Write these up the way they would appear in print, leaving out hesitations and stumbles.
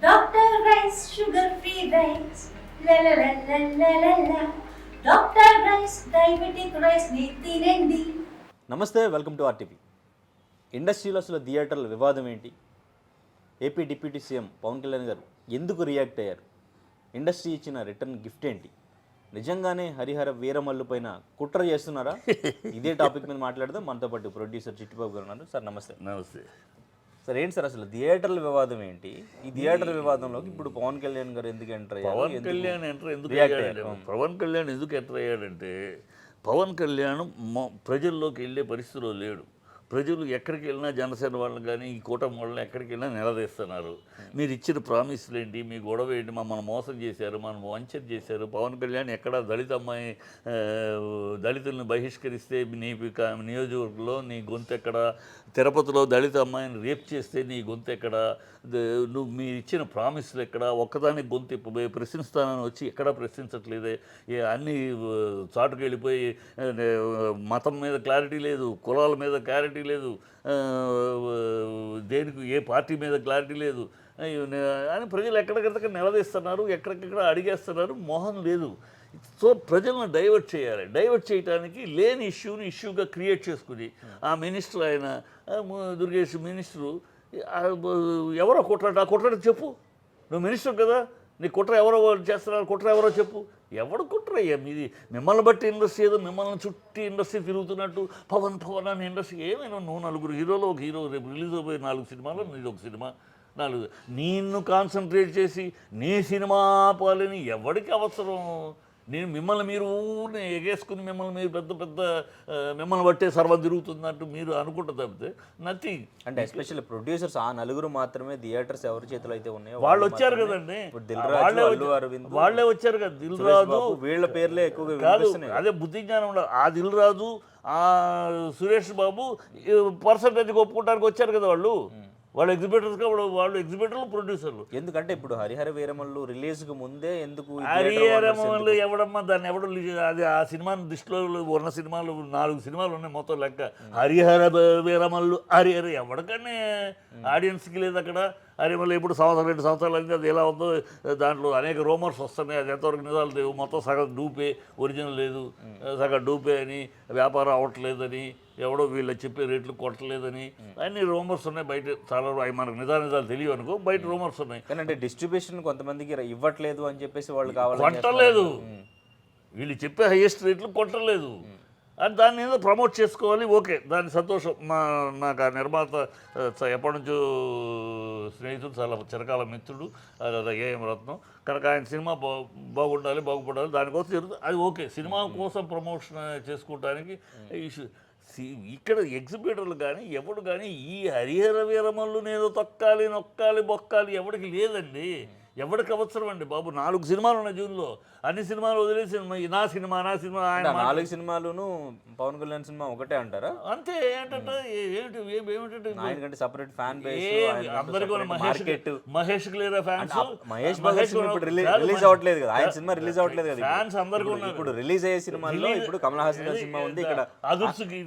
Doctor rice sugar free rice doctor rice diabetic rice ని తినండి. నమస్తే, వెల్కమ్ టు ఆర్టీవీ. ఇండస్ట్రీలో అసలు థియేటర్ల వివాదం ఏంటి? AP deputy CM Pawan Kalyan గారు ఎందుకు రియాక్ట్ అయ్యారు? ఇండస్ట్రీ ఇచ్చిన రిటర్న్ గిఫ్ట్ ఏంటి? నిజంగానే హరిహర వీరమల్లు పైన కుట్ర చేస్తున్నారా? ఇదే టాపిక్ మీద మాట్లాడదాం. మనతో పాటు ప్రొడ్యూసర్ చిట్టిబాబు గారు ఉన్నారు. సార్ నమస్తే. నమస్తే సార్, ఏంటి సార్ అసలు థియేటర్ల వివాదం ఏంటి? ఈ థియేటర్ల వివాదంలోకి ఇప్పుడు పవన్ కళ్యాణ్ గారు ఎందుకు ఎంటర్ అయ్యారు? పవన్ కళ్యాణ్ ఎందుకు ఎంటర్ అయ్యాడంటే పవన్ కళ్యాణ్ ప్రజల్లోకి వెళ్ళే పరిస్థితిలో లేడు. ప్రజలు ఎక్కడికి వెళ్ళినా జనసేన వాళ్ళని కానీ ఈ కూటమి వాళ్ళని ఎక్కడికి వెళ్ళినా నిలదీస్తున్నారు. మీరు ఇచ్చిన ప్రామిస్లు ఏంటి, మీ గొడవ ఏంటి, మమ్మల్ని మోసం చేశారు, మనం వంచన చేశారు. పవన్ కళ్యాణ్ ఎక్కడ దళిత అమ్మాయి దళితుల్ని బహిష్కరిస్తే నీ నియోజకవర్గంలో నీ గొంతు ఎక్కడ, తిరుపతిలో దళిత అమ్మాయిని రేప్ చేస్తే నీ గొంతు ఎక్కడ, నువ్వు మీరు ఇచ్చిన ప్రామిస్లు ఎక్కడ, ఒక్కదానికి గొంతు ప్రశ్నిస్తానని వచ్చి ఎక్కడా ప్రశ్నించట్లేదే. అన్ని చాటుకు వెళ్ళిపోయి మతం మీద క్లారిటీ లేదు, కులాల మీద క్లారిటీ లేదు, దేనికి ఏ పార్టీ మీద క్లారిటీ లేదు అని ప్రజలు ఎక్కడికక్కడ నిలదీస్తున్నారు, ఎక్కడికక్కడ అడిగేస్తున్నారు. మోహం లేదు. సో ప్రజలను డైవర్ట్ చేయాలి. డైవర్ట్ చేయడానికి లేని ఇష్యూగా క్రియేట్ చేసుకుని ఆ మినిస్టర్ ఆయన దుర్గేష్ మినిస్టరు ఎవరో కుట్రాడు చెప్పు, నువ్వు మినిస్టర్ కదా, నీ కుట్ర ఎవరో చేస్తున్నారు, కుట్ర ఎవరో చెప్పు. ఎవడు కుట్రయ్యా మీది? మిమ్మల్ని బట్టి ఇండస్ట్రీ ఏదో మిమ్మల్ని చుట్టి ఇండస్ట్రీ తిరుగుతున్నట్టు పవన్ అని ఇండస్ట్రీ ఏమైనా నువ్వు నలుగురు హీరోలో ఒక హీరో రేపు రిలీజ్ అయిపోయి 4 సినిమాలు, నీది ఒక సినిమా, 4 నిన్ను కాన్సన్ట్రేట్ చేసి నీ సినిమా ఆపాలని ఎవడికి అవసరం? నేను మిమ్మల్ని మీరు ఊరిని ఎగేసుకుని మిమ్మల్ని మీరు పెద్ద మిమ్మల్ని బట్టే సర్వం తిరుగుతున్నట్టు మీరు అనుకుంటా తప్పితే నథింగ్. అంటే ఎస్పెషల్లీ ప్రొడ్యూసర్స్ ఆ నలుగురు మాత్రమే థియేటర్స్ ఎవరి చేతిలో అయితే ఉన్నాయో వాళ్ళు వచ్చారు కదండి, వాళ్ళే వచ్చారు కదా. దిల్ రాజు వీళ్ళ పేర్లే ఎక్కువగా కాదు, అదే బుద్ధి జ్ఞానం ఉండదు. ఆ దిల్ రాజు, ఆ సురేష్ బాబు పర్సంటేజ్కి ఒప్పుకోవడానికి వచ్చారు కదా వాళ్ళు ఎగ్జిబిటర్స్గా, వాళ్ళు ఎగ్జిబిటర్లు, ప్రొడ్యూసర్లు. ఎందుకంటే ఇప్పుడు హరిహర వీరమల్లు రిలీజ్కి ముందే ఎందుకు హరిహరమల్లు ఎవడమ్మా దాన్ని ఎవడు అది ఆ సినిమాని దృష్టిలో ఉన్న సినిమాలు 4 సినిమాలు ఉన్నాయి మొత్తం లెక్క. హరిహర వీరమల్లు హరిహర ఎవడికనే ఆడియన్స్కి లేదు అక్కడ. హరిమల్లు ఇప్పుడు 2 సంవత్సరాలు అయింది, అది ఎలా ఉందో దాంట్లో అనేక రూమర్స్ వస్తున్నాయి. అది ఎంతవరకు నిజాలు లేవు. మొత్తం సగం డూపే, ఒరిజినల్ లేదు, సగం డూపే అని, వ్యాపారం అవ్వట్లేదని, ఎవడో వీళ్ళు చెప్పే రేట్లు కొట్టలేదని అన్ని రూమర్స్ ఉన్నాయి బయట. చాలా మనకు నిజాలు తెలియవు అనుకో, బయట రూమర్స్ ఉన్నాయి. అంటే డిస్ట్రిబ్యూషన్ కొంతమందికి ఇవ్వట్లేదు అని చెప్పేసి వాళ్ళు కావాలి, కొట్టలేదు. వీళ్ళు చెప్పే హైయెస్ట్ రేట్లు కొట్టలేదు. అది దాన్ని ఏదో ప్రమోట్ చేసుకోవాలి, ఓకే, దాని సంతోషం. నాకు ఆ నిర్మాత ఎప్పటి నుంచో స్నేహితుడు, చాలా చిరకాల మిత్రుడు, ఏఎం రత్నం కనుక ఆయన సినిమా బాగుండాలి, బాగుపడాలి, దానికోసం జరుగుతుంది. అది ఓకే, సినిమా కోసం ప్రమోషన్ చేసుకోవడానికి ఇష్యూ. ఇక్కడ ఎగ్జిబిటర్లు కానీ ఎవడు కానీ ఈ హరిహర వీరమల్లు నేను తొక్కాలి, నొక్కాలి, బొక్కాలి ఎవడికి లేదండి. ఎవరికి అవసరం అండి బాబు? 4 సినిమాలు ఉన్నాయి జూన్లో, అన్ని సినిమాలు వదిలేసి నా సినిమా ఆయన 4 సినిమాలును పవన్ కళ్యాణ్ సినిమా ఒకటే అంటారా? అంతే. ఏంటంటే ఏమిటంటే ఆయనకంటే సపరేట్ ఫ్యాన్ బేస్ అందరికీ మహేష్ లేదా ఫ్యాన్స్. మహేష్ రిలీజ్ అవ్వట్లేదు కదా, ఆయన సినిమా రిలీజ్ అవ్వట్లేదు కదా, ఫ్యాన్స్ అందరికీ ఉన్నారు. ఇప్పుడు రిలీజ్ అయ్యే సినిమాల్లో ఇప్పుడు కమల్ హాసన్ సినిమా ఉంది, ఇక్కడ అదుర్సుకి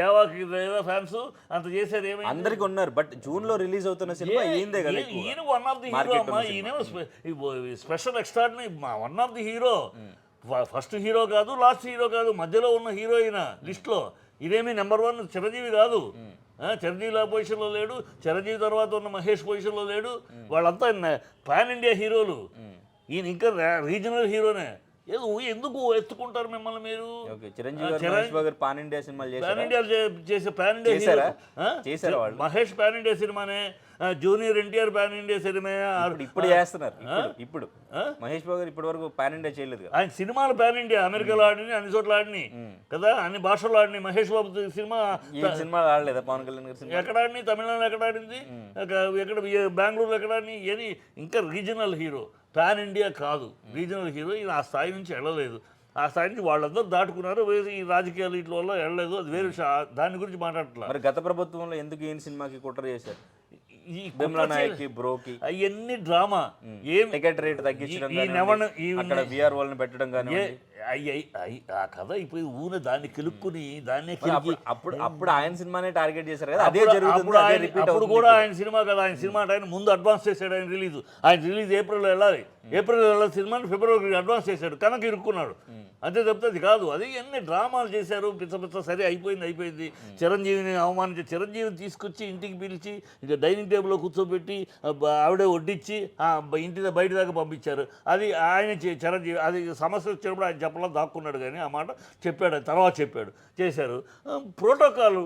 దేవాకి లేదా ఫ్యాన్స్ అంత చేసేది ఏమి అందరికీ ఉన్నారు. బట్ జూన్ లో రిలీజ్ అవుతున్న సినిమా ఈయనదే కదా. ఈయన వన్ ఆఫ్ ది హీరో అమ్మా, ఈయన special extraordinary one of the hero. First hero కాదు, లాస్ట్ హీరో కాదు, మధ్యలో ఉన్న హీరో అయిన లిస్ట్లో. ఇదేమీ నెంబర్ 1 చిరంజీవి కాదు. చిరంజీవి పొజిషన్లో లేడు, చిరంజీవి తర్వాత ఉన్న మహేష్ పొజిషన్లో లేడు. వాళ్ళంతా పాన్ ఇండియా హీరోలు. ఈయన ఇంకా రీజనల్ హీరోనే. ఎందుకు ఎత్తుకుంటారు మిమ్మల్ని మీరు? పాన్ ఇండియా సినిమాలు చేసే పాన్ ఇండియా చేశారు. మహేష్ పాన్ ఇండియా సినిమానే, junior NTR pan India cinema ఇప్పుడు చేస్తున్నారు. ఇప్పుడు మహేష్ బాబు గారు ఇప్పటి వరకు పాన్ ఇండియా చేయలేదు. ఆయన సినిమాలు పాన్ ఇండియా, అమెరికాలో ఆడిని, అన్ని చోట్ల ఆడిని కదా, అన్ని భాషల్లో ఆడిని. మహేష్ బాబు సినిమా ఆడలేదా పవన్ కళ్యాణ్ గారి సినిమా? ఎక్కడ ఆడిని? తమిళనాడులో ఎక్కడ ఆడింది, ఎక్కడ బెంగళూరులో ఎక్కడ ఆడిని. ఏది ఇంకా రీజనల్ హీరో, పాన్ ఇండియా కాదు, రీజనల్ హీరో. ఈయన ఆ స్థాయి నుంచి వెళ్ళలేదు. ఆ స్థాయి నుంచి వాళ్ళందరూ దాటుకున్నారు. ఈ రాజకీయాలు వీటి వల్ల వెళ్ళలేదు, అది వేరే దాని గురించి మాట్లాడట్లేదు. మరి గత ప్రభుత్వంలో ఎందుకు ఈయన సినిమాకి కుట్ర చేశారు? అవన్నీ డ్రామా. టికెట్ రేట్ తగ్గించడం, అక్కడ విఆర్ వాళ్ళని పెట్టడం కానీ ఆ కథ అయిపోయి దాన్ని కెలుక్కుని దాన్నే మరి కెలికి అప్పుడు ఆయన సినిమానే టార్గెట్ చేశారు కదా, అదే అప్పుడు జరుగుతుంది, అదే రిపీట్ అప్పుడు అవుతుంది. కూడా ఆయన సినిమా కదా, ఆయన సినిమా ఆయన ముందు అడ్వాన్స్ చేశాడు. ఆయన రిలీజ్ ఏప్రిల్లో వెళ్ళాలి, ఏప్రిల్లో వెళ్ళాలి సినిమాని ఫిబ్రవరికి అడ్వాన్స్ చేశాడు, కనుక ఇరుక్కున్నాడు. అంతే తప్పితే అది కాదు. అది ఎన్ని డ్రామాలు చేశారు, పిచ్చ సరే అయిపోయింది. చిరంజీవిని అవమానించి చిరంజీవిని తీసుకొచ్చి ఇంటికి పిలిచి ఇక డైనింగ్ టేబుల్లో కూర్చోబెట్టి ఆవిడే వడ్డించి ఇంటి బయట దాకా పంపించారు. అది ఆయన చిరంజీవి అది సమస్య వచ్చినప్పుడు ఆయన చెప్పలా దాక్కున్నాడు, కానీ ఆ మాట చెప్పాడు, తర్వాత చేశారు. ప్రోటోకాల్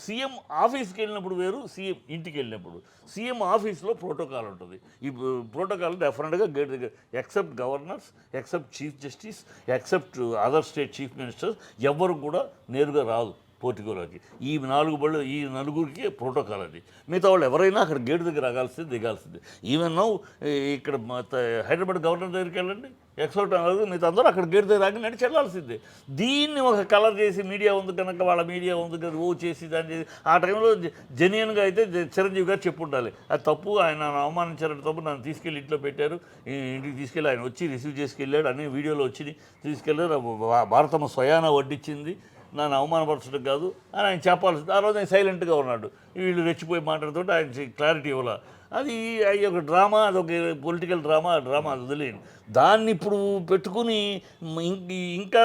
సీఎం ఆఫీస్కి వెళ్ళినప్పుడు వేరు, సీఎం ఇంటికి వెళ్ళినప్పుడు. సీఎం ఆఫీస్లో ప్రోటోకాల్ ఉంటుంది. ఈ ప్రోటోకాల్ డెఫినెట్గా గేట్ దగ్గర except governors, except chief justice, except other state chief ministers ఎవ్వరు కూడా నేరుగా రాదు పోర్టికోలోకి. ఈ నలుగురికి ప్రోటోకాల్ అది. మిగతా వాళ్ళు ఎవరైనా అక్కడ గేటు దగ్గర దిగాల్సిందే. ఈవెన్ నౌ ఇక్కడ హైదరాబాద్ గవర్నర్ దగ్గరికి వెళ్ళండి, ఎక్సౌట్ అనేది మిగతా అందరూ అక్కడ గేటు దగ్గర ఆగి నడిచి వెళ్ళాల్సిందే. దీన్ని ఒక కలర్ చేసి మీడియా ఉంది కనుక వాళ్ళ మీడియా ఉంది కనుక చేసి దాన్ని ఆ టైంలో జెన్యున్గా అయితే చిరంజీవి గారు చెప్పు ఉండాలి, అది తప్పు, ఆయన నన్ను అవమానించారంటే తప్పు, నన్ను తీసుకెళ్ళి ఇంట్లో పెట్టారు, ఇంటికి తీసుకెళ్ళి ఆయన వచ్చి రిసీవ్ చేసుకెళ్ళాడు, అన్ని వీడియోలో వచ్చి తీసుకెళ్ళారు, భారతమ్మ స్వయాన వడ్డించింది, నన్ను అవమానపరచడం కాదు అని ఆయన చెప్పాల్సింది. ఆ రోజు ఆయన సైలెంట్గా ఉన్నాడు. వీళ్ళు రెచ్చిపోయి మాట్లాడుతుంటే ఆయన క్లారిటీ ఇవ్వాల. అది ఒక డ్రామా, అదొక పొలిటికల్ డ్రామా అది వదిలేను. దాన్ని ఇప్పుడు పెట్టుకుని ఇంకా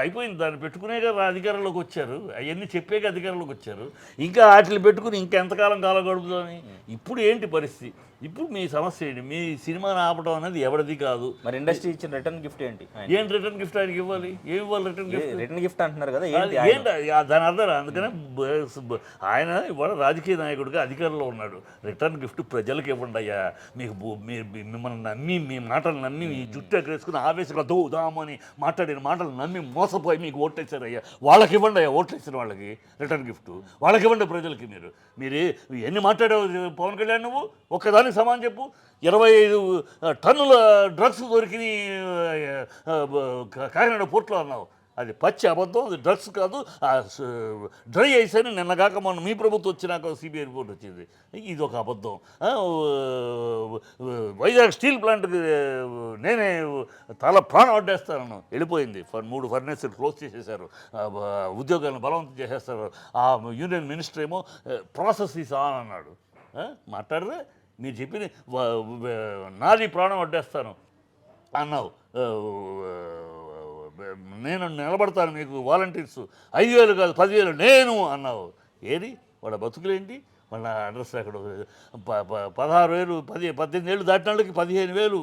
అయిపోయింది. దాన్ని పెట్టుకునే కదా అధికారంలోకి వచ్చారు, అవన్నీ చెప్పాక అధికారంలోకి వచ్చారు. ఇంకా వాటిని పెట్టుకుని ఇంకా ఎంతకాలం కాలం గడుపుదని. ఇప్పుడు ఏంటి పరిస్థితి? ఇప్పుడు మీ సమస్య ఏంటి? మీ సినిమాని ఆపడం అనేది ఎవరిది కాదు. మరి ఇండస్ట్రీ ఇచ్చిన రిటర్న్ గిఫ్ట్ ఏంటి? ఏంటి రిటర్న్ గిఫ్ట్ ఆయనకి ఇవ్వాలి? ఏమి ఇవ్వాలి రిటర్న్ గిఫ్ట్ అంటున్నారు కదా, ఏంటి దాని అర్థం? అందుకనే ఆయన ఇవాళ రాజకీయ నాయకుడిగా అధికారంలో ఉన్నాడు. రిటర్న్ గిఫ్ట్ ప్రజలకు ఇవ్వండి అయ్యా. మిమ్మల్ని నమ్మి, మీ మాటలు నమ్మి, మీ జుట్టు ఎక్కడేసుకుని ఆవేశంగా దామని మాట్లాడిన మాటలు నమ్మి మోసపోయి మీకు ఓట్లేసారయ్యా, వాళ్ళకి ఇవ్వండి అయ్యా. ఓట్లేసిన వాళ్ళకి రిటర్న్ గిఫ్ట్ వాళ్ళకి ఇవ్వండి. ప్రజలకి మీరు ఎన్ని మాట్లాడావు పవన్ కళ్యాణ్? నువ్వు ఒక్కదానికి సమానం చెప్పు. 25 టన్నుల డ్రగ్స్ దొరికి కాకినాడ పోర్ట్లో అన్నావు, అది పచ్చి అబద్ధం, అది డ్రగ్స్ కాదు, డ్రై ఐస్ అని నిన్నగాక మొన్న మీ ప్రభుత్వం వచ్చినాక సిబిఐ రిపోర్ట్ వచ్చింది. ఇది ఒక అబద్ధం. వైజాగ్ స్టీల్ ప్లాంట్కి నేనే ప్రాణం అడ్డేస్తానన్నాను, వెళ్ళిపోయింది. 3 ఫర్నేసులు క్లోజ్ చేసేసారు, ఉద్యోగాలను బలవంతం చేసేస్తారు. ఆ యూనియన్ మినిస్టర్ ఏమో ప్రాసెస్ ఈస్ ఆన్ అన్నాడు. మాట్లాడరే? మీరు చెప్పిన నాది ప్రాణం అడ్డేస్తాను అన్నావు. నేను నిలబడతాను మీకు వాలంటీర్స్ 5,000 కాదు 10,000 నేను అన్నావు. ఏది వాళ్ళ బతుకులేంటి? వాళ్ళ అడ్రస్ ఎక్కడ? 16,000 18 ఏళ్ళు దాటిన వాళ్ళకి 15,000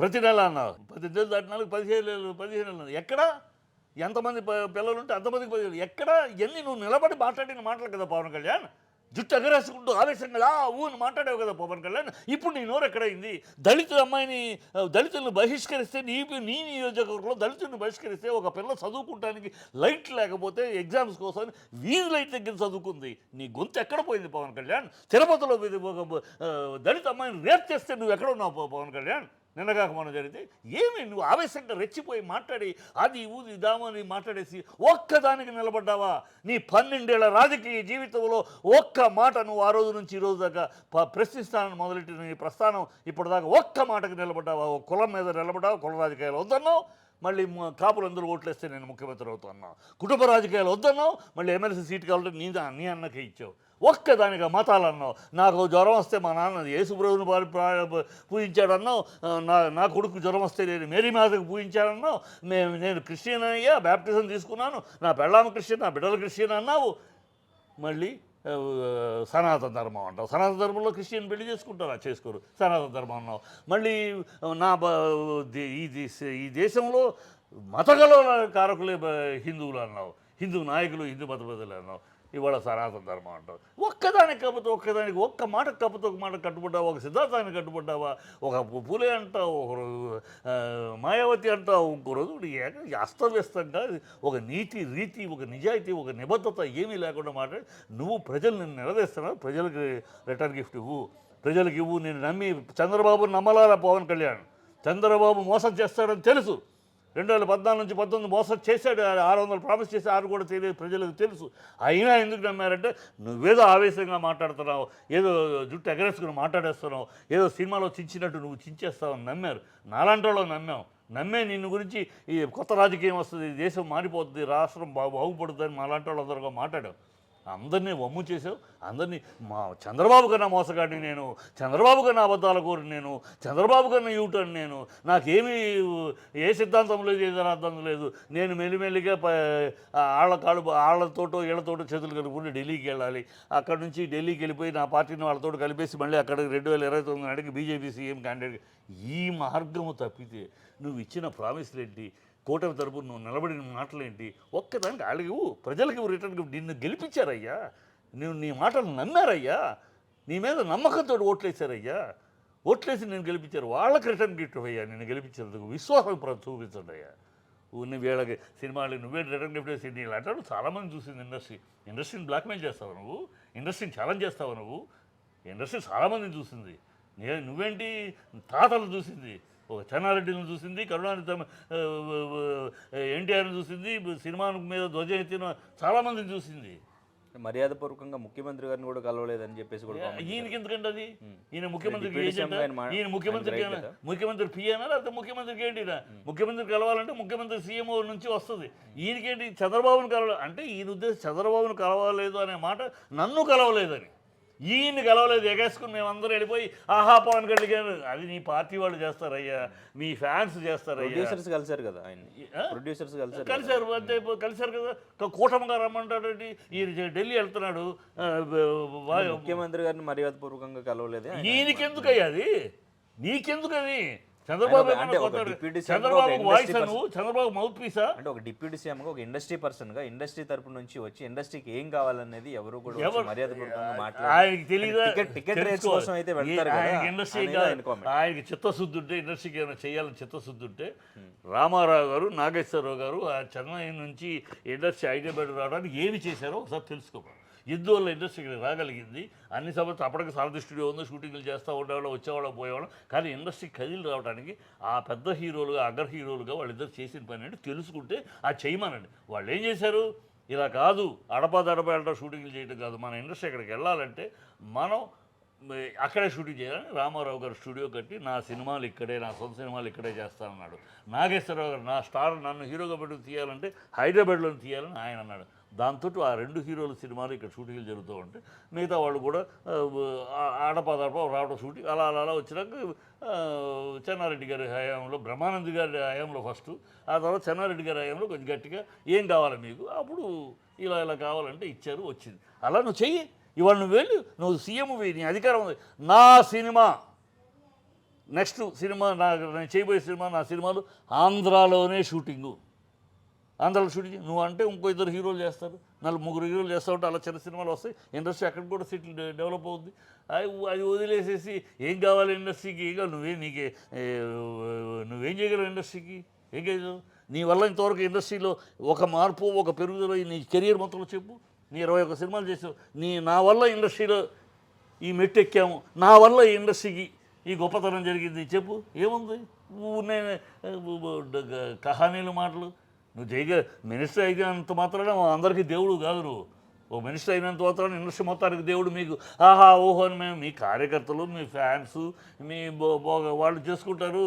ప్రతి నెల అన్నావు. 18 ఏళ్ళు దాటిన వాళ్ళకి 15,000 ఎక్కడ? ఎంతమంది పిల్లలు ఉంటే అంతమందికి 10,000 ఎక్కడ? ఇవన్నీ నువ్వు నిలబడి మాట్లాడిన మాటలు కదా పవన్ కళ్యాణ్. జుట్టు ఎగరేసుకుంటూ ఆవేశంగా ఊని మాట్లాడావు కదా పవన్ కళ్యాణ్. ఇప్పుడు నీ నోరు ఎక్కడైంది? దళితులను బహిష్కరిస్తే నీ నియోజకవర్గంలో దళితులను బహిష్కరిస్తే ఒక పిల్ల చదువుకుంటానికి లైట్ లేకపోతే ఎగ్జామ్స్ కోసం వీధి లైట్ దగ్గర చదువుకుంది. నీ గొంతు ఎక్కడ పోయింది పవన్ కళ్యాణ్? తిరుపతిలో ఒక దళిత అమ్మాయిని రేప్ చేస్తే నువ్వు ఎక్కడ ఉన్నావు పవన్ కళ్యాణ్? నిన్నగాక మనం జరిగితే ఏమి నువ్వు ఆవేశంగా రెచ్చిపోయి మాట్లాడి అది ఊది దామని మాట్లాడేసి ఒక్కదానికి నిలబడ్డావా? నీ 12 ఏళ్ల రాజకీయ జీవితంలో ఒక్క మాట నువ్వు ఆ రోజు నుంచి ఈ రోజు దాకా ప్రశ్నిస్తానని మొదలెట్టిన నీ ప్రస్థానం ఇప్పటిదాకా ఒక్క మాటకు నిలబడ్డావా? ఒక కులం మీద నిలబడ్డావా? కుల రాజకీయాలు వద్దన్నావు, మళ్ళీ కాపులు అందరూ ఓట్లేస్తే నేను ముఖ్యమంత్రి అవుతున్నావు. కుటుంబ రాజకీయాలు వద్దన్నావు, మళ్ళీ ఎమ్మెల్సీ సీట్ కావాలంటే నీ అన్నకే ఇచ్చావు. ఒక్కదానిగా మతాలు అన్నావు. నాకు జ్వరం వస్తే మా నాన్న యేసుప్రభుని పూజించాడు అన్నావు. నా కొడుకు జ్వరం వస్తే నేను మేరీ మాతకు పూజించానన్నావు. నేను క్రిస్టియన్ అయ్యా, బ్యాప్టిజం తీసుకున్నాను, నా పెళ్ళామ క్రిస్టియన్, నా బిడ్డలు క్రిస్టియన్ అన్నావు. మళ్ళీ సనాతన ధర్మం అంటావు. సనాతన ధర్మంలో క్రిస్టియన్ పెళ్లి చేసుకుంటారా? చేసుకోరు. సనాతన ధర్మం అన్నావు. మళ్ళీ ఈ దేశంలో మతగల కారకులే హిందువులు అన్నావు. హిందూ నాయకులు, హిందూ మత ప్రజలు అన్నావు. ఇవాళ సనాతన ధర్మం అంటావు. ఒక్కదానికి కాకపోతే ఒక్కదానికి, ఒక్క మాట కాకపోతే ఒక మాట కట్టుబడ్డావా? ఒక సిద్ధాంతానికి కట్టుబడ్డావా? ఒక పూలే అంటావు, ఒకరోజు మాయావతి అంటావు, ఇంకో రోజు అస్తవ్యస్తంగా ఒక నీతి రీతి, ఒక నిజాయితీ, ఒక నిబద్ధత ఏమీ లేకుండా మాట్లాడి నువ్వు ప్రజల్ని నిలదీస్తున్నావు. ప్రజలకి రిటర్న్ గిఫ్ట్ ఇవ్వు, ప్రజలకు ఇవ్వు. నేను నమ్మి చంద్రబాబుని నమ్మలారా పవన్ కళ్యాణ్? చంద్రబాబు మోసం చేస్తాడని తెలుసు. 2014 నుంచి 19 మోసం చేశాడు. 600 ప్రామిస్ చేసి 6 కూడా తెలియదు, ప్రజలకు తెలుసు. అయినా ఎందుకు నమ్మారంటే నువ్వేదో ఆవేశంగా మాట్లాడుతున్నావు, ఏదో జుట్టు ఎగరేసుకుని మాట్లాడేస్తున్నావు, ఏదో సినిమాలో చించినట్టు నువ్వు చించేస్తావని నమ్మారు. నాలాంటి వాళ్ళు నమ్మావు. నమ్మే నిన్ను గురించి ఈ కొత్త రాజకీయం వస్తుంది, దేశం మారిపోతుంది, రాష్ట్రం బాగుపడుతుందని మాలాంటి వాళ్ళందరూ మాట్లాడావు. అందరినీ వమ్ము చేసావు. అందరినీ మా చంద్రబాబు కన్నా మోసగాడిని నేను, చంద్రబాబు కన్నా అబద్ధాల కోరి నేను, చంద్రబాబు కన్నా యూటర్న్ నేను, నాకేమీ ఏ సిద్ధాంతం లేదు, ఏ అర్థం లేదు, నేను మెల్లిమెల్లిగా వాళ్ళతోటో వీళ్ళతోటో చేతులు కలుపుకుంటే ఢిల్లీకి వెళ్ళాలి, అక్కడ నుంచి ఢిల్లీకి వెళ్ళిపోయి నా పార్టీని వాళ్ళతో కలిపేసి మళ్ళీ అక్కడ 2029 నాటికి బీజేపీ సీఎం క్యాండిడేట్. ఈ మార్గము తప్పితే నువ్వు ఇచ్చిన ప్రామిస్లు ఏంటి, కూటమి తరపు నువ్వు నిలబడిన మాటలేంటి, ఒక్కదానికి వాళ్ళకి ప్రజలకి రిటర్న్ నిన్ను గెలిపించారయ్యా, నువ్వు నీ మాటలు నమ్మారయ్యా, నీ మీద నమ్మకంతో ఓట్లేశారయ్యా, ఓట్లేసి నేను గెలిపించారు, వాళ్ళకి రిటర్న్ గిఫ్ట్ అయ్యా, నేను గెలిపించేందుకు విశ్వాసం చూపించండి అయ్యా. వీళ్ళకి సినిమాలు నువ్వే రిటర్న్ గిఫ్ట్ వేసి నీళ్ళు అంటాడు. చాలామంది చూసింది ఇండస్ట్రీని బ్లాక్మెయిల్ చేస్తావు నువ్వు, ఇండస్ట్రీని ఛాలెంజ్ చేస్తావు నువ్వు, ఇండస్ట్రీ చాలామందిని చూసింది. నువ్వేంటి తాతలు చూసింది, ఒక చెన్నారెడ్డిని చూసింది, కరుణానిధి ఎన్టీఆర్ని చూసింది, సినిమా మీద ధ్వజం ఎత్తిన చాలామందిని చూసింది. మర్యాదపూర్వకంగా ముఖ్యమంత్రి గారిని కూడా కలవలేదని చెప్పేసి కూడా ఈయనకి ఎందుకంటే అది ఈయన ముఖ్యమంత్రికి ఈయన ముఖ్యమంత్రి పిఏనా లేకపోతే ముఖ్యమంత్రికి ఏంటినా? ముఖ్యమంత్రి కలవాలంటే ముఖ్యమంత్రి సీఎంఓ నుంచి వస్తుంది. ఈయనకేంటి చంద్రబాబును కలవాలి అంటే ఈయన ఉద్దేశం చంద్రబాబును కలవలేదు అనే మాట, నన్ను కలవలేదని. ఈయన్ని కలవలేదు, ఎగేసుకుని మేమందరం వెళ్ళిపోయి ఆహా పవన్ కళ్యాణ్ అది నీ పార్టీ వాళ్ళు చేస్తారయ్యా, మీ ఫ్యాన్స్ చేస్తారయ్యా. ప్రొడ్యూసర్స్ కలిసారు కదా ఆయన, ప్రొడ్యూసర్స్ కలిసారు అంతే కలిసారు కదా. కూటమిగా రమ్మంటాడండి, ఈయన ఢిల్లీ వెళ్తున్నాడు. ముఖ్యమంత్రి గారిని మర్యాదపూర్వకంగా కలవలేదు. ఈయనకెందుకయ్యా అది, నీకెందుకు అది? Chandrababu voice Chandrababu mouth Pisa అంటే ఒక డిప్యూటీ సీఎం గా, ఒక ఇండస్ట్రీ పర్సన్ గా, ఇండస్ట్రీ తరపు నుంచి వచ్చి ఇండస్ట్రీకి ఏం కావాలనేది ఎవరు కూడా మర్యాదపూర్వకంగా ఆయనకి తెలియదా? టికెట్ రేట్స్ కోసం అయితే వెళ్తారు కదా. ఆయనకి చిత్తశుద్ధి ఉంటే, ఇండస్ట్రీకి ఏమైనా చేయాలని చిత్తశుద్ధి ఉంటే, రామారావు గారు, నాగేశ్వరరావు గారు ఆ చెన్నై నుంచి ఇండస్ట్రీ హైదరాబాద్ రావడానికి ఏమి చేశారో ఒకసారి తెలుసుకోవాలి. ఇందువల్ల ఇండస్ట్రీకి రాగలిగింది. అన్ని సమస్యలు అప్పటికి సారథి స్టూడియో ఉంది, షూటింగ్లు చేస్తూ ఉండేవాళ్ళు, వచ్చేవాళ్ళు, పోయేవాళ్ళం. కానీ ఇండస్ట్రీ కదిలి రావడానికి ఆ పెద్ద హీరోలుగా, అగ్ర హీరోలుగా వాళ్ళిద్దరు చేసిన పని అంటే తెలుసుకుంటే అది చేయమనండి. వాళ్ళు ఏం చేశారు, ఇలా కాదు అడపదడప వెళ్ళడం, షూటింగ్లు చేయడం కాదు, మన ఇండస్ట్రీ అక్కడికి వెళ్ళాలంటే మనం అక్కడే షూటింగ్ చేయాలని రామారావు గారు స్టూడియో కట్టి నా సినిమాలు ఇక్కడే, నా సొంత సినిమాలు ఇక్కడే చేస్తానన్నాడు. నాగేశ్వరరావు గారు నా స్టార్ నన్ను హీరోగా పెట్టుకు తీయాలంటే హైదరాబాద్లో తీయాలని ఆయన అన్నాడు. దాంతో ఆ 2 హీరోల సినిమాలు ఇక్కడ షూటింగ్లు జరుగుతూ ఉంటే మిగతా వాళ్ళు కూడా ఆడపదడప రావడం షూటింగ్ అలా అలా అలా వచ్చినాక చెన్నారెడ్డి గారి హయాంలో, బ్రహ్మానంద్ గారి హయాంలో ఫస్ట్, ఆ తర్వాత చెన్నారెడ్డి గారి హయాంలో కొంచెం గట్టిగా ఏం కావాలి మీకు, అప్పుడు ఇలా ఇలా కావాలంటే ఇచ్చారు, వచ్చింది. అలా నువ్వు చెయ్యి. ఇవాళ నువ్వు వెళ్ళి నువ్వు సీఎం, నీ అధికారం ఉంది. నా సినిమా నెక్స్ట్ సినిమా, నేను చేయబోయే సినిమా, నా సినిమాలు ఆంధ్రాలోనే షూటింగు, ఆంధ్రాలో షూటింగ్. నువ్వు అంటే ఇంకో 2 హీరోలు చేస్తారు, 4-3 హీరోలు చేస్తూ ఉంటే అలా చిన్న సినిమాలు వస్తాయి. ఇండస్ట్రీ అక్కడ కూడా సెటిల్ డెవలప్ అవుద్ది. అది వదిలేసేసి ఏం కావాలి ఇండస్ట్రీకి, ఏం కావాలి, నువ్వేం చేయగలవు ఇండస్ట్రీకి, ఏం చేయగలవు? నీ వల్ల ఇంతవరకు ఇండస్ట్రీలో ఒక మార్పు, ఒక పెరుగుదల నీ కెరియర్ మొత్తంలో చెప్పు. నీ 21 సినిమాలు చేసావు, నా వల్ల ఇండస్ట్రీలో ఈ మెట్టు ఎక్కాము, నా వల్ల ఈ ఇండస్ట్రీకి ఈ గొప్పతనం జరిగింది చెప్పు. ఏముంది? నేను కహానీలు మాటలు. నువ్వు మినిస్టర్ అయినంత మాత్రాన అందరికీ దేవుడు కాదు. నువ్వు ఓ మినిస్టర్ అయినంత మాత్రాన ఇండస్ట్రీ మొత్తానికి దేవుడు మీకు ఆహా ఓహో అని మేము, మీ కార్యకర్తలు, మీ ఫ్యాన్స్, మీ వాళ్ళు చేసుకుంటారు,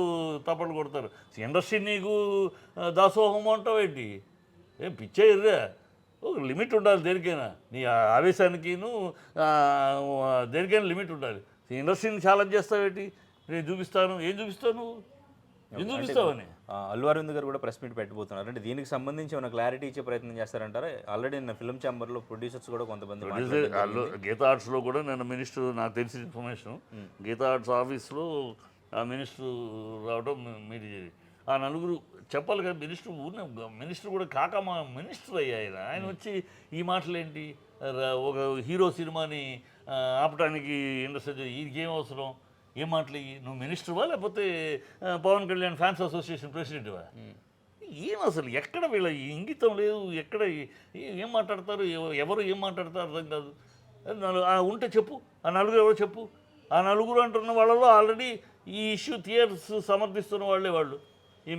తప్పట్లు కొడతారు. ఇండస్ట్రీ నీకు దాసోహం అంటావు ఏంటి? ఏం పిచ్చే ఇర్రా? ఒక లిమిట్ ఉండాలి దేనికైనా, నీ ఆవేశానికిను దేనికైనా లిమిట్ ఉండాలి. ఇండస్ట్రీని ఛాలెంజ్ చేస్తావేంటి? నేను చూపిస్తాను. ఏం చూపిస్తావు నువ్వు? ఏం చూపిస్తావని? అల్లు అరవింద్ గారు కూడా ప్రెస్ మీట్ పెట్టబోతున్నారు. అంటే దీనికి సంబంధించి ఏమైనా క్లారిటీ ఇచ్చే ప్రయత్నం చేస్తారంటారా? ఆల్రెడీ నిన్న ఫిల్మ్ ఛాంబర్లో ప్రొడ్యూసర్స్ కూడా కొంతమంది, గీతా ఆర్ట్స్లో కూడా నిన్న మినిస్టర్, నాకు తెలిసిన ఇన్ఫర్మేషన్, గీతా ఆర్ట్స్ ఆఫీస్లో ఆ మినిస్టర్ రావడం మీరు ఆ 4 చెప్పాలి కదా. మినిస్టర్ కూడా కాక మా మినిస్టర్ అయ్యాయి. ఆయన వచ్చి ఈ మాటలేంటి? ఒక హీరో సినిమాని ఆపడానికి ఇండస్ట్రీ ఈయనకి ఏం అవసరం? ఏం మాటలు? నువ్వు మినిస్టర్వా లేకపోతే పవన్ కళ్యాణ్ ఫ్యాన్స్ అసోసియేషన్ ప్రెసిడెంట్వా? ఏం అసలు ఎక్కడ వీళ్ళ ఇంగితం లేదు, ఎక్కడ ఏం మాట్లాడతారు, ఎవరు ఏం మాట్లాడతారు అర్థం కాదు. ఉంటే చెప్పు, ఆ 4 ఎవరో చెప్పు. ఆ 4 అంటున్న వాళ్ళలో ఆల్రెడీ ఈ ఇష్యూ థియేటర్స్ సమర్థిస్తున్న వాళ్ళే వాళ్ళు. ఈ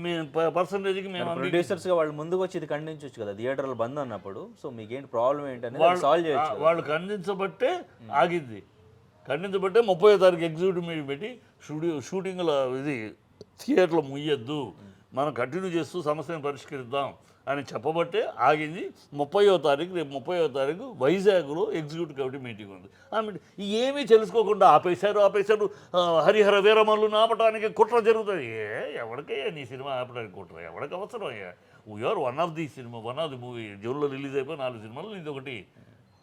పర్సంటేజ్కి మేము ప్రొడ్యూసర్స్గా వాళ్ళు ముందుకు వచ్చి ఇది ఖండించవచ్చు కదా థియేటర్లు బంద్ అన్నప్పుడు. సో మీకేంటి ప్రాబ్లం ఏంటనేది సాల్వ్ చేయొచ్చు. వాళ్ళు ఖండించబట్టే ఆగిద్ది. ఖండించబట్టే 30వ తారీఖు ఎగ్జిక్యూటివ్ మీటింగ్ పెట్టి షూటింగ్లో ఇది థియేటర్లో ముయ్యొద్దు, మనం కంటిన్యూ చేస్తూ సమస్యను పరిష్కరిద్దాం అని చెప్పబట్టే ఆగింది. 30వ తారీఖు, రేపు 30వ తారీఖు వైజాగ్లో ఎగ్జిక్యూటివ్ కమిటీ మీటింగ్ ఉంది. ఆ మీటింగ్ ఏమీ తెలుసుకోకుండా ఆపేశారు. హరిహర వీరమల్లుని ఆపడానికి కుట్ర జరుగుతుంది. ఎవరికయ్యా నీ సినిమా ఆపడానికి కుట్ర? ఎవరికి అవసరం అయ్యా? We are one of the movie. జూన్లో రిలీజ్ అయిపోయి 4 సినిమాలు ఇది ఒకటి.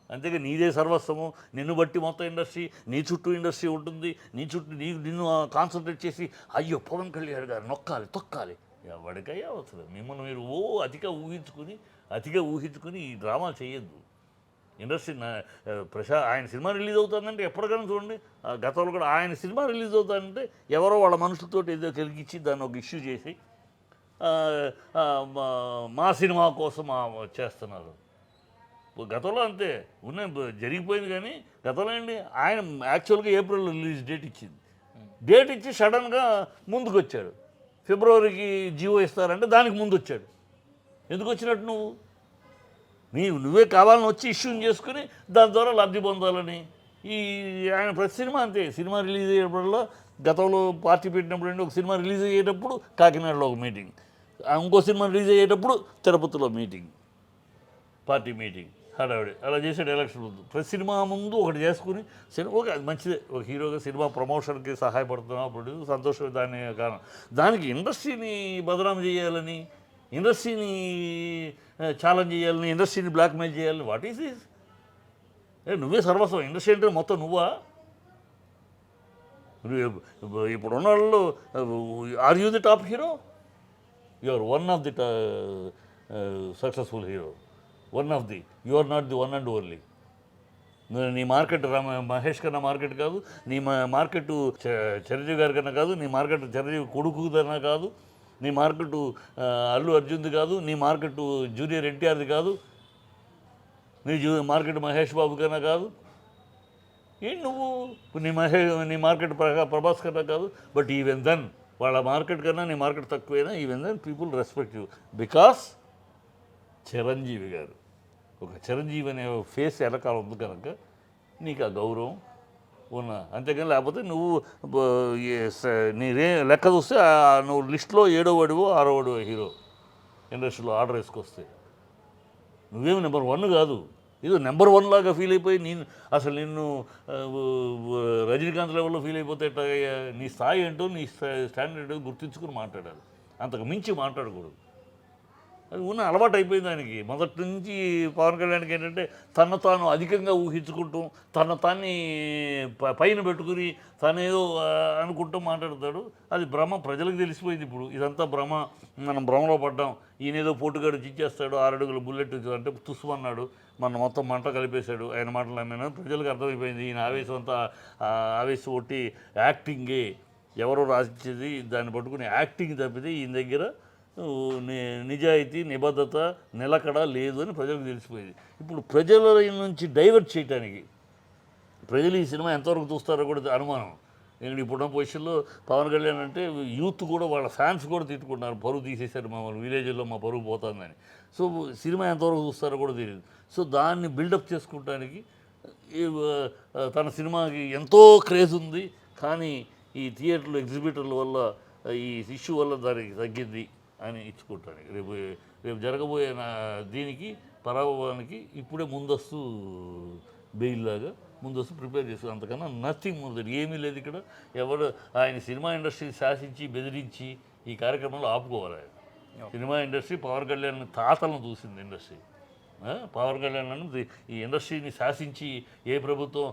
అంతేగా నీదే సర్వస్వము, నిన్ను బట్టి మొత్తం ఇండస్ట్రీ, నీ చుట్టూ ఇండస్ట్రీ ఉంటుంది, నీ చుట్టూ నిన్ను కాన్సన్ట్రేట్ చేసి అయ్యో పవన్ కళ్యాణ్ గారు నొక్కాలి తొక్కాలి, ఎవరికయ్యా అవసరం? మిమ్మల్ని మీరు అతిగా ఊహించుకుని ఈ డ్రామా చేయొద్దు. ఇండస్ట్రీ ఆయన సినిమా రిలీజ్ అవుతుందంటే ఎప్పటికైనా చూడండి, గతంలో కూడా ఆయన సినిమా రిలీజ్ అవుతుందంటే ఎవరో వాళ్ళ మనుషులతో ఏదో కలిగించి దాన్ని ఒక ఇష్యూ చేసి మా సినిమా కోసం చేస్తున్నారు. గతంలో అంతే జరిగిపోయింది. కానీ గతంలో ఏంటి, ఆయన యాక్చువల్గా ఏప్రిల్లో రిలీజ్ డేట్ ఇచ్చి సడన్గా ముందుకు వచ్చాడు. ఫిబ్రవరికి జీవో ఇస్తారంటే దానికి ముందు వచ్చాడు. ఎందుకు వచ్చినట్టు నువ్వే కావాలని వచ్చి ఇష్యూని చేసుకుని దాని ద్వారా లబ్ధి పొందాలని. ఆయన ప్రతి సినిమా అంతే. సినిమా రిలీజ్ అయ్యేటప్పుడల్లా గతంలో పార్టీ పెట్టినప్పుడు ఒక సినిమా రిలీజ్ అయ్యేటప్పుడు కాకినాడలో ఒక మీటింగ్, ఇంకో సినిమా రిలీజ్ అయ్యేటప్పుడు తిరుపతిలో మీటింగ్, పార్టీ మీటింగ్, హడావిడి అలా చేసాడు. ఎలక్షన్ ముందు ప్రతి సినిమా ముందు ఒకటి చేసుకుని ఓకే అది మంచిదే, ఒక హీరోగా సినిమా ప్రమోషన్కి సహాయపడుతున్నాం అప్పుడు సంతోషం. దాని కారణం దానికి ఇండస్ట్రీని బదనాం చేయాలని, ఇండస్ట్రీని ఛాలెంజ్ చేయాలని, ఇండస్ట్రీని బ్లాక్మెయిల్ చేయాలని. What is this? నువ్వే సర్వస్వం. ఇండస్ట్రీ అంటే మొత్తం నువ్వా? ఇప్పుడు ఉన్న వాళ్ళు are you the top hero? You are one of the successful hero, you are not the one and only. నీ మార్కెట్ మహేష్ కన్నా మార్కెట్ కాదు, నీ మార్కెట్ చిరంజీవి గారి కన్నా కాదు, నీ మార్కెట్ చిరంజీవి కొడుకు కన్నా కాదు, నీ మార్కెట్ అల్లు అర్జున్ది కాదు, నీ మార్కెట్ జూనియర్ ఎన్టీఆర్ది కాదు, నీ మార్కెట్ మహేష్ బాబు కన్నా కాదు. ఏంటి నువ్వు నీ మార్కెట్ ప్రభాస్ కన్నా కాదు. బట్ ఈవెన్ దెన్ వాళ్ళ మార్కెట్ కన్నా నీ మార్కెట్ తక్కువైనా even then people respect you because Chiranjeevi గారు, ఒక చిరంజీవి అనే ఫేస్ వెనకాల ఉంది కనుక నీకు ఆ గౌరవం అంతేగాని లేకపోతే నువ్వు నీ లెక్క చూస్తే నువ్వు లిస్ట్లో 7వ వాడివో 6వ వాడివో హీరో ఇండస్ట్రీలో ఆర్డర్ వేసుకొస్తే. నువ్వేమి నెంబర్ 1 కాదు, ఏదో నెంబర్ 1 లాగా ఫీల్ అయిపోయి నిన్ను రజనీకాంత్ లెవెల్లో ఫీల్ అయిపోతే నీ స్థాయి ఏంటో, నీ స్టాండర్డ్ ఏంటో గుర్తించుకుని మాట్లాడాలి. అంతకు మించి మాట్లాడకూడదు. అది ఉన్న అలవాటు అయిపోయింది ఆయనకి. మొదటి నుంచి పవన్ కళ్యాణ్కి ఏంటంటే తను తాను అధికంగా ఊహించుకుంటూ తాన్ని పైన పెట్టుకుని తనేదో అనుకుంటూ మాట్లాడతాడు. అది భ్రమ, ప్రజలకు తెలిసిపోయింది. ఇప్పుడు ఇదంతా భ్రమ, మనం భ్రమలో పడ్డాం. ఈయనేదో పోటుగాడు చిచ్చేస్తాడు, 6 అడుగుల బుల్లెట్ అంటే తుస్సుమన్నాడు, మన మొత్తం మంట కలిపేశాడు. ఆయన మాటలు అమ్మినా ప్రజలకు అర్థమైపోయింది. ఈయన ఆవేశం అంతా ఆవేశం ఒట్టి యాక్టింగే, ఎవరో రాసిచ్చేది దాన్ని పట్టుకుని యాక్టింగ్ తప్పితే ఈయన దగ్గర నిజాయితీ, నిబద్ధత, నిలకడ లేదు అని ప్రజలకు తెలిసిపోయింది. ఇప్పుడు ప్రజల నుంచి డైవర్ట్ చేయడానికి ప్రజలు ఈ సినిమా ఎంతవరకు చూస్తారో కూడా అనుమానం. ఎందుకంటే ఇప్పుడున్న పొజిషన్లో పవన్ కళ్యాణ్ అంటే యూత్ కూడా, వాళ్ళ ఫ్యాన్స్ కూడా తిట్టుకుంటున్నారు, పరువు తీసేశారు మమ్మల్ని, విలేజ్లో మా పరువు పోతుందని. సో సినిమా ఎంతవరకు చూస్తారో కూడా తెలియదు. సో దాన్ని బిల్డప్ చేసుకోవడానికి తన సినిమాకి ఎంతో క్రేజ్ ఉంది, కానీ ఈ థియేటర్లు ఎగ్జిబిటర్ల వల్ల, ఈ ఇష్యూ వల్ల దానికి తగ్గింది అని ఇచ్చుకుంటాను. రేపు జరగబోయే దీనికి పరాభవానికి ఇప్పుడే ముందస్తు బెయిల్లాగా ముందస్తు ప్రిపేర్ చేసుకో. అంతకన్నా నథింగ్ ముందు ఏమీ లేదు ఇక్కడ. ఎవరు ఆయన సినిమా ఇండస్ట్రీని శాసించి బెదిరించి ఈ కార్యక్రమంలో ఆపుకోవాలి. ఆయన సినిమా ఇండస్ట్రీ పవన్ కళ్యాణ్ తాతలను చూసింది. ఇండస్ట్రీ పవన్ కళ్యాణ్ ఈ ఇండస్ట్రీని శాసించి ఏ ప్రభుత్వం,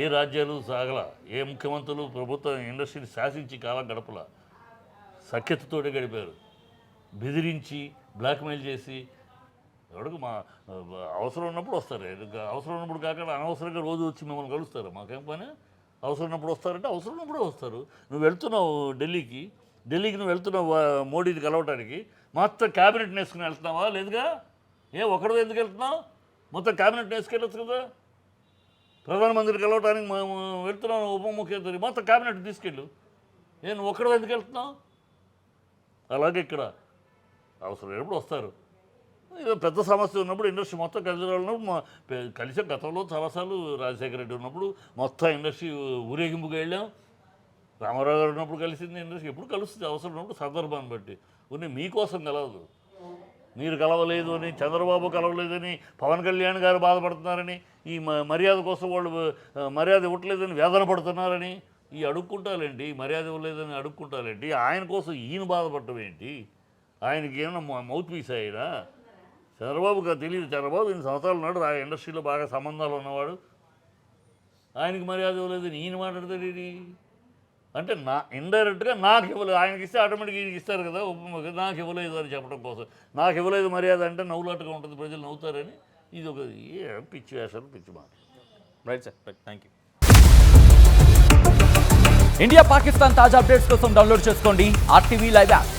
ఏ రాజ్యాలు సాగల, ఏ ముఖ్యమంత్రులు ప్రభుత్వం ఇండస్ట్రీని శాసించి కాలం గడపల. సఖ్యతతోటే గడిపారు. బెదిరించి బ్లాక్మెయిల్ చేసి ఎవరికి మా అవసరం ఉన్నప్పుడు వస్తారు. అవసరం ఉన్నప్పుడు కాకుండా అనవసరంగా రోజు వచ్చి మిమ్మల్ని కలుస్తారు. మాకేం పని? అవసరం ఉన్నప్పుడు వస్తారంటే అవసరం ఉన్నప్పుడే వస్తారు. నువ్వు వెళ్తున్నావు ఢిల్లీకి నువ్వు వెళ్తున్నావు మోడీని కలవటానికి, మొత్తం క్యాబినెట్ వేసుకుని వెళ్తున్నావా? లేదుగా. ఒకడు ఎందుకు వెళ్తున్నావు? మొత్తం క్యాబినెట్ వేసుకెళ్ళచ్చు కదా. ప్రధానమంత్రి కలవటానికి వెళ్తున్నావు, ఉప ముఖ్యమంత్రి మొత్తం క్యాబినెట్ తీసుకెళ్ళు. నువ్వు ఒకడు ఎందుకు వెళ్తున్నావు? అలాగే ఇక్కడ అవసరం ఎప్పుడు వస్తారు. పెద్ద సమస్య ఉన్నప్పుడు ఇండస్ట్రీ మొత్తం కలిసి ఉన్నప్పుడు కలిసి గతంలో చాలాసార్లు రాజశేఖర రెడ్డి ఉన్నప్పుడు మొత్తం ఇండస్ట్రీ ఊరేగింపుగా వెళ్ళాం. రామారావు గారు ఉన్నప్పుడు కలిసింది ఇండస్ట్రీ, ఎప్పుడు కలుస్తుంది అవసరం ఉన్నప్పుడు సందర్భాన్ని బట్టి. కొన్ని మీకోసం కలవదు, మీరు కలవలేదు అని, చంద్రబాబు కలవలేదని, పవన్ కళ్యాణ్ గారు బాధపడుతున్నారని, ఈ మర్యాద కోసం వాళ్ళు మర్యాద ఇవ్వట్లేదని వేదన పడుతున్నారని ఈ అడుక్కుంటాలేంటి, మర్యాద ఇవ్వలేదని అడుక్కుంటాలేంటి, ఆయన కోసం ఈయన బాధపడటం ఏంటి? ఆయనకి ఏమన్నా మౌత్ పీస్ అయినా? చంద్రబాబుకి తెలియదు, చంద్రబాబు 8 సంవత్సరాలు ఉన్నాడు, ఆ ఇండస్ట్రీలో బాగా సంబంధాలు ఉన్నవాడు, ఆయనకి మర్యాద ఇవ్వలేదని ఈయన మాట్లాడతాడు ఏంటి? అంటే నా ఇండైరెక్ట్గా నాకు ఇవ్వలేదు, ఆయనకి ఇస్తే ఆటోమేటిక్గా ఈయనకి ఇస్తారు కదా, నాకు ఇవ్వలేదు అని చెప్పడం కోసం. నాకు ఇవ్వలేదు మర్యాద అంటే నవ్వులాటగా ఉంటుంది, ప్రజలు నవ్వుతారని. ఇది ఒక పిచ్చి వేషాలు, పిచ్చి మాట. Right sir, right, thank you. India Pakistan తాజా అప్డేట్స్ కోసం డౌన్లోడ్ చేసుకోండి RTV లైవ్ యాప్.